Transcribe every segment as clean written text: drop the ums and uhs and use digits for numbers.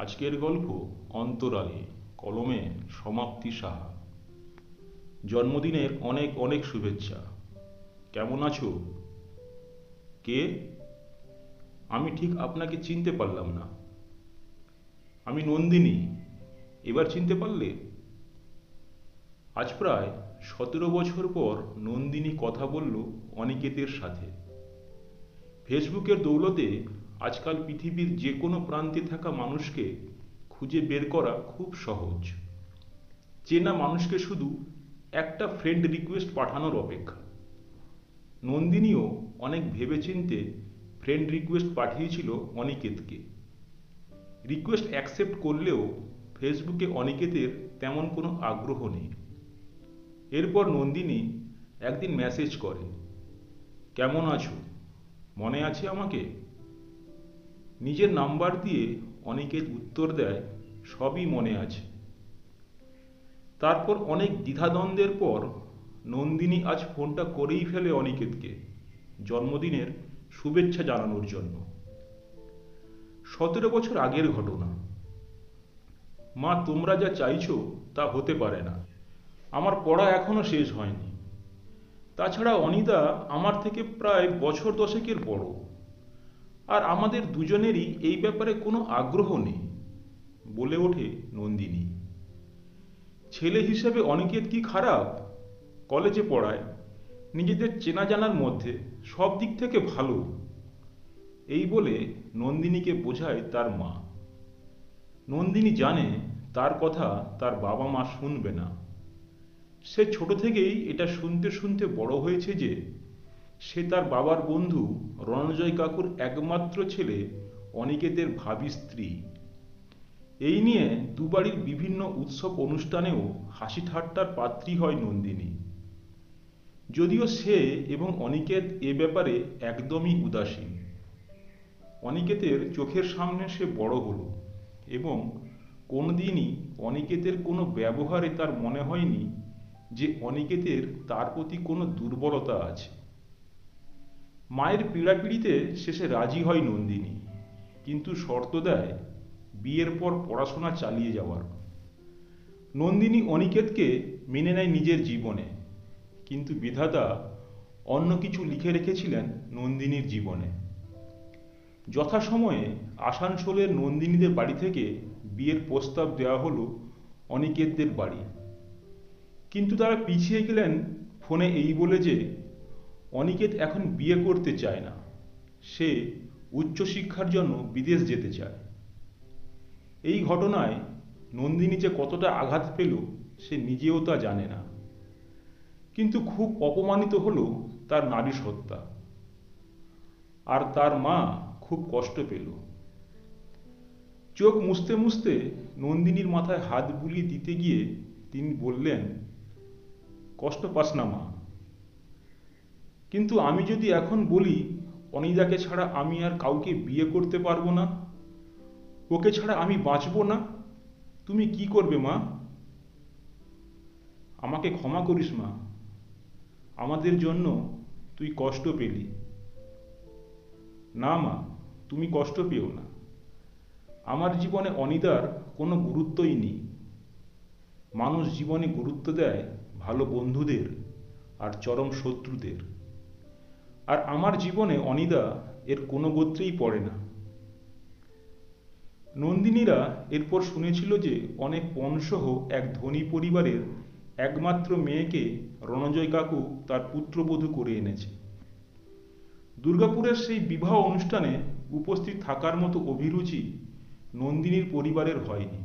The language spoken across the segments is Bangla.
আজকের গল্প অন্তরালে, কলমে সমাপ্তি সাহা। জন্মদিনের অনেক অনেক শুভেচ্ছা। কেমন আছো? কে? আমি ঠিক আপনাকে চিনতে পারলাম না। আমি নন্দিনী। এবার চিনতে পারলে? আজ প্রায় 17 বছর পর নন্দিনী কথা বলল অনিকেতের সাথে। ফেসবুকের দৌলতে আজকাল পৃথিবীর যে কোনো প্রান্তে থাকা মানুষকে খুঁজে বের করা খুব সহজ। চেনা মানুষকে শুধু একটা ফ্রেন্ড রিকোয়েস্ট পাঠানোর অপেক্ষা। নন্দিনীও অনেক ভেবেচিন্তে ফ্রেন্ড রিকোয়েস্ট পাঠিয়েছিল অনিকেতকে। রিকোয়েস্ট অ্যাকসেপ্ট করলেও ফেসবুকে অনিকেতের তেমন কোনো আগ্রহ নেই। এরপর নন্দিনী একদিন মেসেজ করে, কেমন আছো? মনে আছে আমাকে? নিজের নাম্বার দিয়ে অনিকেত উত্তর দেয়, সবই মনে আছে। তারপর অনেক দ্বিধাদ্বন্দ্বের পর নন্দিনী আজ ফোনটা করেই ফেলে অনিকেতকে জন্মদিনের শুভেচ্ছা জানানোর জন্য। 17 বছর আগের ঘটনা। মা, তোমরা যা চাইছো তা হতে পারে না। আমার পড়া এখনো শেষ হয়নি। তাছাড়া অনিতা আমার থেকে প্রায় বছর দশেকের বড়, আর আমাদের দুজনেরই এই ব্যাপারে কোনো আগ্রহ নেই, বলে ওঠে নন্দিনী। ছেলে হিসেবে অনিকেত কি খারাপ? কলেজে পড়ায়, নিজেদের চেনা জানার মধ্যে সব দিক থেকে ভালো, এই বলে নন্দিনীকে বোঝায় তার মা। নন্দিনী জানে তার কথা তার বাবা মা শুনবে না। সে ছোট থেকেই এটা শুনতে শুনতে বড় হয়েছে যে সে তার বাবার বন্ধু রণজয় কাকুর একমাত্র ছেলে অনিকেতের ভাবী স্ত্রী। এই নিয়ে দুবাড়ির বিভিন্ন উৎসব অনুষ্ঠানেও হাসি ঠাট্টার পাত্রী হয় নন্দিনী। যদিও সে এবং অনিকেত এ ব্যাপারে একদমই উদাসীন। অনিকেতের চোখের সামনে সে বড় হলো এবং কোনোদিনই অনিকেতের কোনো ব্যবহারে তার মনে হয়নি যে অনিকেতের তার প্রতি কোনো দুর্বলতা আছে। মায়ের পীড়াপিড়িতে শেষে রাজি হয় নন্দিনী, কিন্তু শর্ত দেয় বিয়ের পর পড়াশোনা চালিয়ে যাওয়ার। নন্দিনী অনিকেতকে মেনে নেয় নিজের জীবনে, কিন্তু বিধাতা অন্য কিছু লিখে রেখেছিলেন নন্দিনীর জীবনে। যথাসময়ে আসানসোলের নন্দিনীদের বাড়ি থেকে বিয়ের প্রস্তাব দেওয়া হলো অনিকেতদের বাড়ি, কিন্তু তারা পিছিয়ে গেলেন ফোনে এই বলে যে অনিকেত এখন বিয়ে করতে চায় না, সে উচ্চশিক্ষার জন্য বিদেশ যেতে চায়। এই ঘটনায় নন্দিনী যে কতটা আঘাত পেল সে নিজেও তা জানে না, কিন্তু খুব অপমানিত হলো তার নারী সত্তা। আর তার মা খুব কষ্ট পেল। চোখ মুছতে মুছতে নন্দিনীর মাথায় হাত বুলিয়ে দিতে গিয়ে তিনি বললেন, কষ্ট পাস না মা, কিন্তু আমি যদি এখন বলি অনিদাকে ছাড়া আমি আর কাউকে বিয়ে করতে পারবো না, ওকে ছাড়া আমি বাঁচবো না, তুমি কি করবে মা? আমাকে ক্ষমা করিস মা, আমাদের জন্য তুই কষ্ট পেলি। না মা, তুমি কষ্ট পেও না। আমার জীবনে অনিদার কোনো গুরুত্বই নেই। মানুষ জীবনে গুরুত্ব দেয় ভালো বন্ধুদের আর চরম শত্রুদের, আর আমার জীবনে অনিদা এর কোনো গোত্রেই পড়ে না। নন্দিনীরা এরপর শুনেছিল যে অনেক পণসহ এক ধনী পরিবারের একমাত্র মেয়েকে রণজয় কাকু তার পুত্রবধূ করে এনেছে। দুর্গাপুরের সেই বিবাহ অনুষ্ঠানে উপস্থিত থাকার মতো অভিরুচি নন্দিনীর পরিবারের হয়নি।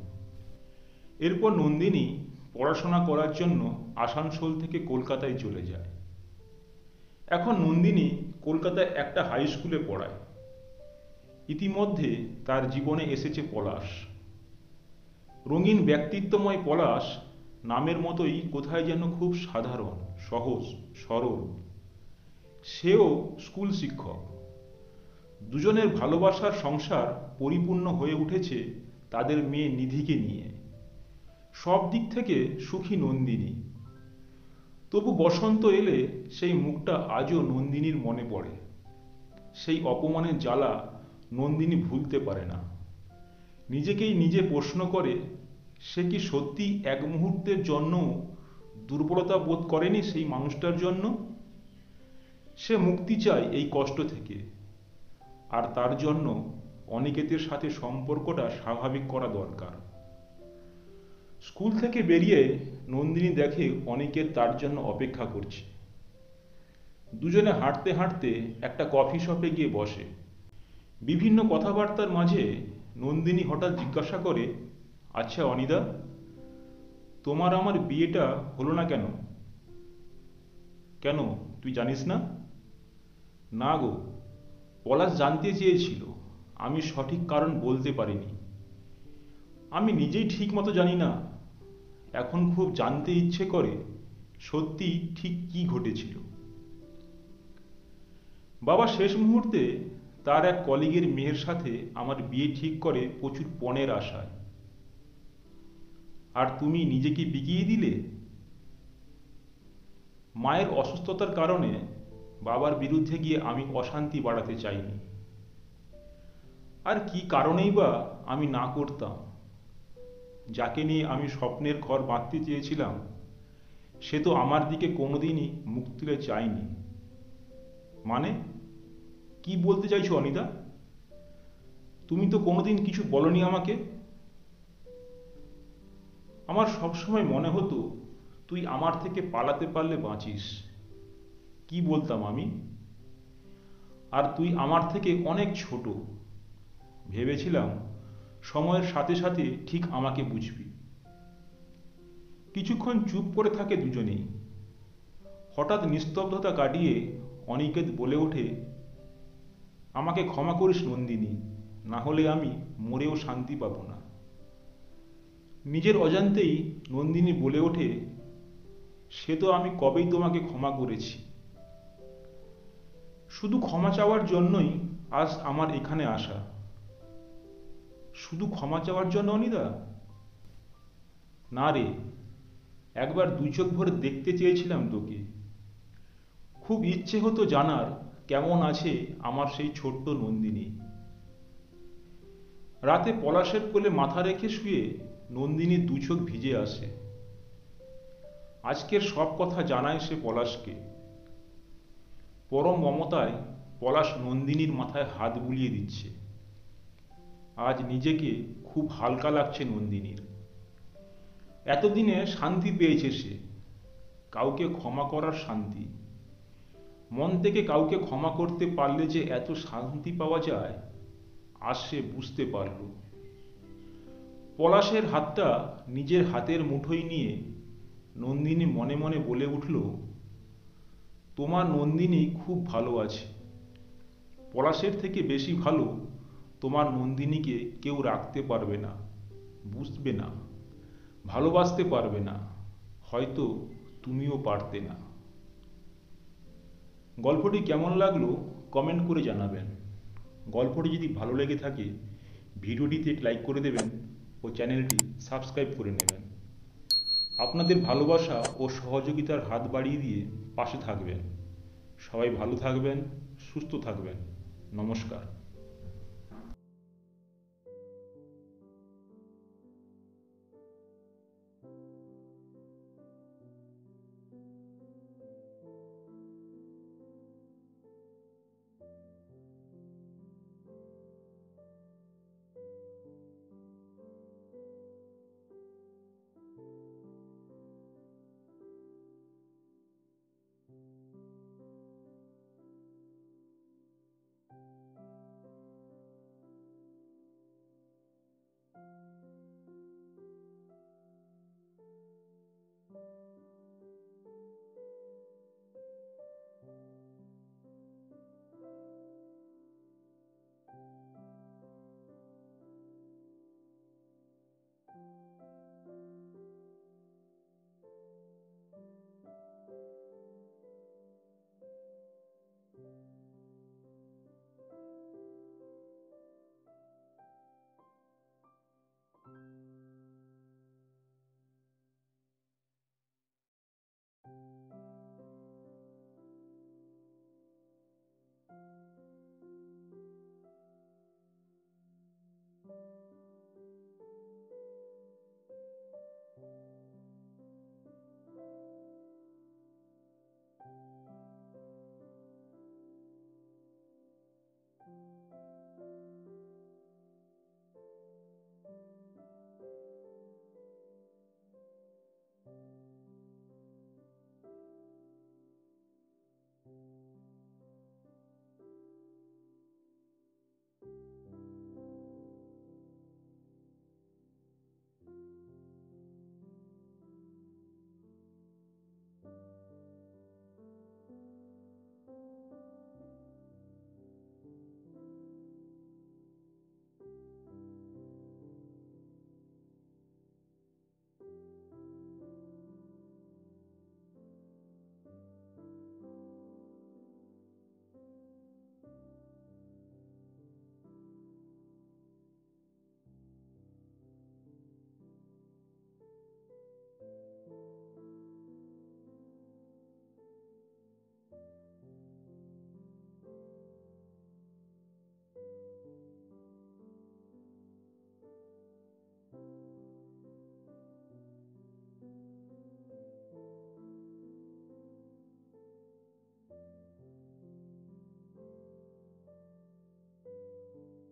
এরপর নন্দিনী পড়াশোনা করার জন্য আসানসোল থেকে কলকাতায় চলে যায়। এখন নন্দিনী কলকাতায় একটা হাই স্কুলে পড়ায়। ইতিমধ্যে তার জীবনে এসেছে পলাশ। রঙিন ব্যক্তিত্বময় পলাশ নামের মতোই কোথায় যেন খুব সাধারণ, সহজ, সরল। সেও স্কুল শিক্ষক। দুজনের ভালোবাসার সংসার পরিপূর্ণ হয়ে উঠেছে তাদের মেয়ে নিধিকে নিয়ে। সব দিক থেকে সুখী নন্দিনী। তবু বসন্ত এলে সেই মুখটা আজও নন্দিনীর মনে পড়ে। সেই অপমানের জ্বালা নন্দিনী ভুলতে পারে না। নিজেকেই নিজে প্রশ্ন করে সে কি সত্যি এক মুহূর্তের জন্য দুর্বলতা বোধ করেনি সেই মানুষটার জন্য। সে মুক্তি চায় এই কষ্ট থেকে, আর তার জন্য অনিকেতের সাথে সম্পর্কটা স্বাভাবিক করা দরকার। স্কুল থেকে বেরিয়ে নন্দিনী দেখে অনিকেত তার জন্য অপেক্ষা করছে। দুজনে হাঁটতে হাঁটতে একটা কফি শপে গিয়ে বসে। বিভিন্ন কথাবার্তার মাঝে নন্দিনী হঠাৎ জিজ্ঞাসা করে, আচ্ছা অনিদা, তোমার আমার বিয়েটা হলো না কেন? কেন, তুই জানিস না? না গো, পলাশ জানতে চেয়েছিল, আমি সঠিক কারণ বলতে পারিনি। আমি নিজেই ঠিক মতো জানি না, এখন খুব জানতে ইচ্ছে করে সত্যি ঠিক কি ঘটেছিল। বাবা শেষ মুহূর্তে তার এক কলিগের মেয়ের সাথে আমার বিয়ে ঠিক করে প্রচুর পণের আশায়। আর তুমি নিজেকে বিকিয়ে দিলে। মায়ের অসুস্থতার কারণে বাবার বিরুদ্ধে গিয়ে আমি অশান্তি বাড়াতে চাইনি। আর কি কারণেই বা আমি না করতাম? যাকে নিয়ে আমি স্বপ্নের ঘর বাঁধতে চেয়েছিলাম সে তো আমার দিকে কোনোদিনই মুখ তুলে চায়নি। মানে কি বলতে চাইছো অনিতা? তুমি তো কোনোদিন কিছু বলনি আমাকে। আমার সবসময় মনে হতো তুই আমার থেকে পালাতে পারলে বাঁচিস। কি বলতাম আমি? আর তুই আমার থেকে অনেক ছোট। ভেবেছিলাম সময়ের সাথে সাথে ঠিক আমাকে বুঝবি। কিছুক্ষণ চুপ করে থাকে দুজনেই। হঠাৎ নিস্তব্ধতা কাটিয়ে অনিকেত বলে ওঠে, আমাকে ক্ষমা করিস নন্দিনী, না হলে আমি মরেও শান্তি পাবো না। নিজের অজান্তেই নন্দিনী বলে ওঠে, সে তো আমি কবেই তোমাকে ক্ষমা করেছি। শুধু ক্ষমা চাওয়ার জন্যই আজ আমার এখানে আসা। শুধু ক্ষমা চাওয়ার জন্য অনিদা? না রে, একবার দুই চোখ ভরে দেখতে চেয়েছিলাম তোকে। খুব ইচ্ছে হতো জানার কেমন আছে আমার সেই ছোট্ট নন্দিনী। রাতে পলাশের কোলে মাথা রেখে শুয়ে নন্দিনীর দু চোখ ভিজে আসে। আজকের সব কথা জানায় সে পলাশকে। পরম মমতায় পলাশ নন্দিনীর মাথায় হাত বুলিয়ে দিচ্ছে। আজ নিজেকে খুব হালকা লাগছে নন্দিনীর। এতদিনে শান্তি পেয়েছে সে, কাউকে ক্ষমা করার শান্তি। মন থেকে কাউকে ক্ষমা করতে পারলে যে এত শান্তি পাওয়া যায় আজ সে বুঝতে পারল। পলাশের হাতটা নিজের হাতের মুঠোয় নিয়ে নন্দিনী মনে মনে বলে উঠল, তোমার নন্দিনী খুব ভালো আছে। পলাশের থেকে বেশি ভালো তোমার নন্দিনীকে কেউ রাখতে পারবে না, বুঝবে না, ভালোবাসতে পারবে না, হয়তো তুমিও পারতে না। গল্পটি কেমন লাগলো কমেন্ট করে জানাবেন। গল্পটি যদি ভালো লেগে থাকে ভিডিওটিতে লাইক করে দেবেন ও চ্যানেলটি সাবস্ক্রাইব করে নেবেন। আপনাদের ভালোবাসা ও সহযোগিতার হাত বাড়িয়ে দিয়ে পাশে থাকবেন। সবাই ভালো থাকবেন, সুস্থ থাকবেন। নমস্কার।